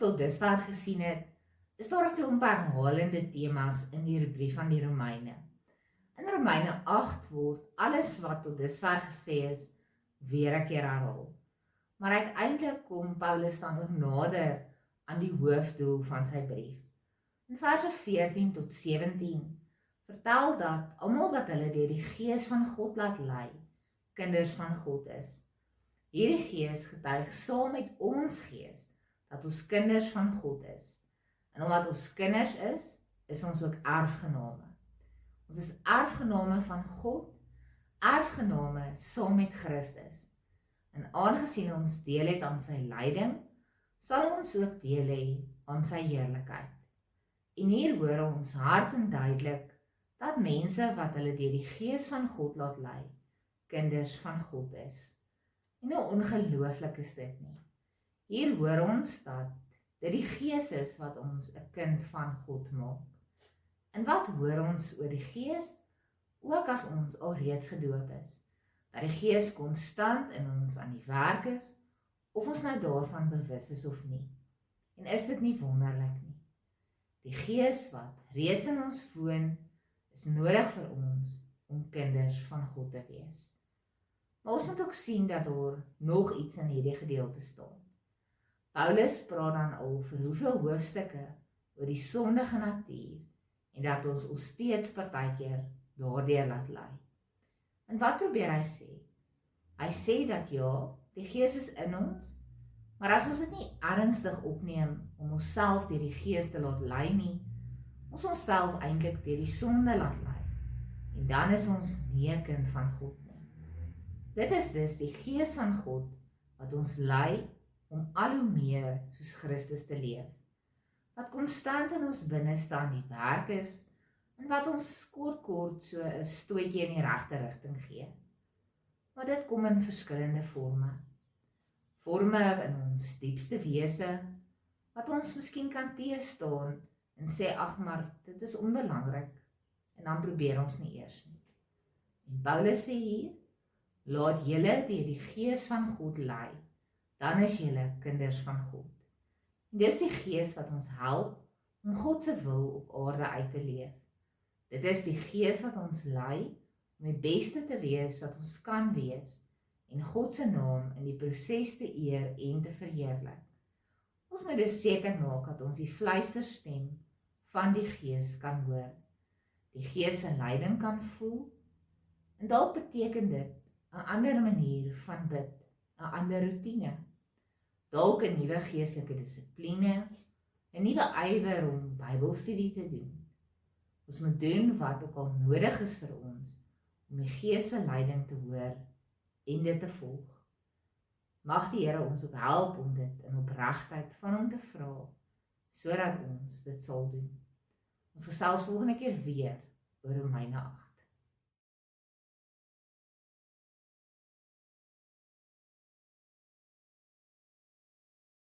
tot dusver gesien het, is daar 'n klomp herhalende temas in die brief aan die Romeine. In Romeine 8 word alles wat tot dusver gesê is, weer 'n keer herhaal. Maar uiteindelik kom Paulus dan ook nader aan die hoofdoel van sy brief. In verse 14 tot 17 vertel dat almal wat hulle deur die Gees van God laat lei, kinders van God is. Hierdie Gees getuig saam met ons gees dat ons kinders van God is. En omdat ons kinders is ons ook erfgename. Ons is erfgename van God, erfgename saam met Christus. En aangesien ons deel het aan sy lyding, sal ons ook deel hê aan sy heerlikheid. En hier hoor ons hard en duidelik dat mense wat hulle deur die Gees van God laat lei, kinders van God is. En hoe ongelooflik is dit nie? Hier hoor ons dat dit die Gees is wat ons 'n kind van God maak. En wat hoor ons oor die Gees? Ook as ons alreeds gedoop is, dat die Gees konstant in ons aan die werk is, of ons nou daarvan bewus is of nie. En is dit nie wonderlik nie? Die Gees wat reeds in ons woon, is nodig vir ons om kinders van God te wees. Maar ons moet ook sien dat daar nog iets in hierdie gedeelte staan. Paulus praat dan al vir hoeveel hoofstukke oor die sondige natuur en dat ons steeds partykeer daardeur laat lei. En wat probeer hy sê? Hy sê dat ja, die Gees is in ons, maar as ons dit nie ernstig opneem om onsself deur die Gees te laat lei nie, ons onsself eintlik deur die sonde laat lei. En dan is ons nie 'n kind van God nie. Dit is dus die Gees van God wat ons lei om al hoe meer soos Christus te leef, wat konstant in ons binneste aan die werk is, en wat ons kort so 'n stootjie in die regte rigting gee. Maar dit kom in verskillende forme. Forme in ons diepste wese, wat ons miskien kan teëstaan en sê, ag maar, dit is onbelangrik, en dan probeer ons nie eers nie. En Paulus sê hier, laat julle deur die Gees van God lei, dan is julle kinders van God. En dis die Gees wat ons help om God se wil op aarde uit te leef. Dit is die Gees wat ons lei om die beste te wees wat ons kan wees en God se naam in die proses te eer en te verheerlik. Ons moet dus seker maak dat ons die fluisterstem van die Gees kan hoor, die Gees se leiding kan voel, en dalk beteken dit 'n ander manier van bid, 'n ander roetine, dalk 'n nuwe geestelike dissipline, 'n nuwe ywer om Bybelstudie te doen. Ons moet doen wat ook al nodig is vir ons om die Gees se leiding te hoor en dit te volg. Mag die Here ons ook help om dit in opregtheid van hom te vra, sodat ons dit sal doen. Ons gesels volgende keer weer oor Romeine 8.